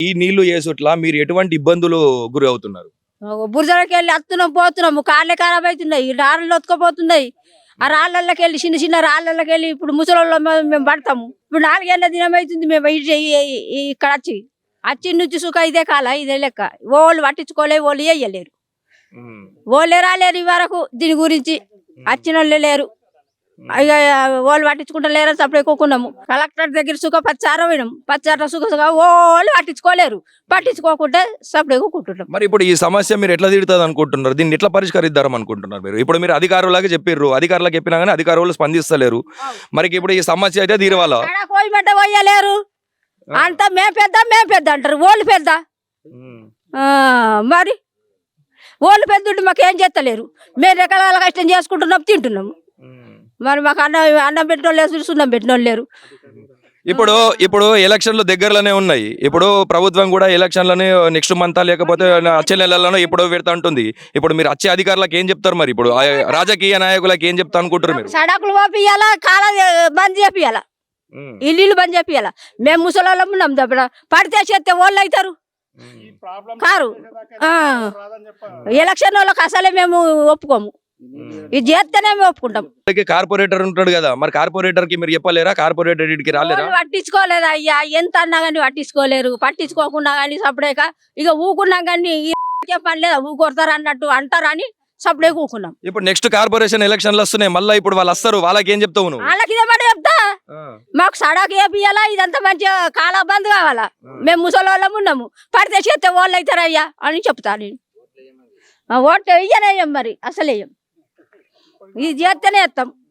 ఈ నీళ్లు వేసుట్లా మీరు ఎటువంటి ఇబ్బందులు గురి అవుతున్నారు? బురదలోకి వెళ్ళి వస్తున్నాం పోతున్నాము, కార్లే ఖరాబ్ అవుతున్నాయి, రాళ్ళు ఒత్తుకుపోతున్నాయి. ఆ రాళ్ళకి వెళ్ళి చిన్న చిన్న రాళ్ళకి వెళ్ళి ఇప్పుడు ముసలోళ్ళ మేము పడతాము. ఇప్పుడు 4 ఏళ్ళ దినం అవుతుంది మేము ఇక్కడ వచ్చి నుంచి సుఖ ఇదే కాల ఇదే లెక్క. వాళ్ళు పట్టించుకోలే, వాళ్ళు వేయలేరు, వాళ్ళే రాలేరు ఈ వరకు. దీని గురించి వచ్చిన వాళ్ళే లేరు. ఇక వాళ్ళు పట్టించుకుంటలేరు, సపరేట్ కూకున్నాము. కలెక్టర్ దగ్గర సుఖ 10 సార్లు పోయినాం, 10 సార్లు సుఖ వాళ్ళు పట్టించుకోలేరు. పట్టించుకోకుంటే సపరేట్ కూకుంటున్నాం. మరి ఇప్పుడు ఈ సమస్య మీరు ఎట్లా తీరుతుంది అనుకుంటున్నారు? దీన్ని ఎట్లా పరిష్కరిద్దాం అనుకుంటున్నారు మీరు? ఇప్పుడు మీరు అధికారులకు చెప్పిర్రు, అధికారులకు చెప్పినా కానీ అధికారులు స్పందిస్తలేరు. మరి ఇప్పుడు ఈ సమస్య అయితే తీరవాలా? పోయమంటే పోయలేరు. అంతా మేము పెద్ద అంటారు, వాళ్ళు పెద్ద. మరి వాళ్ళు పెద్ద ఉంటే మాకు ఏం చేస్తలేరు. మేము రకరకాల కష్టం చేసుకుంటున్నాం, తింటున్నాము. మరి మాకు అన్నం పెట్టిన వాళ్ళు లేరు, సున్నం పెట్టిన వాళ్ళు లేరు. ఇప్పుడు ఎలక్షన్లు దగ్గరలోనే ఉన్నాయి. ఇప్పుడు ప్రభుత్వం కూడా ఎలక్షన్లని నెక్స్ట్ మంత్ లేకపోతే వచ్చే నెలలోనో ఇప్పుడు పెడతా ఉంటుంది. ఇప్పుడు మీరు వచ్చే అధికారులకు ఏం చెప్తారు? మరి ఇప్పుడు రాజకీయ నాయకులకు ఏం చెప్తా అనుకుంటారు మీరు? సడకులు పంపియాలా, కాల బంద్ చేపియాలా, ఇల్లు బంద్ చేపియాలా. మేము ముసలోళ్ళం ఉన్నాం, దప్పడ పడితే చేస్తే వాళ్ళు అవుతారు కారు. ఎలక్షన్ వాళ్ళకి అసలే మేము ఒప్పుకోము, ఇది చేస్తేనే మేము ఒప్పుకుంటాం. కార్పొరేటర్ ఉంటాడు కదా, మరి కార్పొరేటర్ కి మీరు చెప్పలేరా? కార్పొరేటర్ ఇడికి రాలేరా? పట్టించుకోలేదు అయ్యా, ఎంత అన్నా కానీ పట్టించుకోలేరు. పట్టించుకోకుండా కానీ సపరేక ఇక ఊకున్నాం కానీ పని లేదా, ఊకొడతారు అన్నట్టు అంటారని సపడే కూకున్నాం. ఇప్పుడు నెక్స్ట్ కార్పొరేషన్ ఎలక్షన్లు వస్తున్నాయి మళ్ళీ, ఇప్పుడు వాళ్ళు వస్తారు, వాళ్ళకి ఏం చెప్తావు నువ్వు? వాళ్ళకి ఇదేమాట చెప్తా, మాకు సడక్ వేపియాలా, ఇదంతా మంచిగా కాలా బంద్ కావాలా. మేము ముసలోళ్ళం ఉన్నాము, పడితే చేస్తే వాళ్ళు అవుతారు అయ్యా అని చెప్తా నేను. ఓట్లు వేయనే వేయం, మరి అసలు వేయం, ఇది చేస్తేనే వేస్తాం.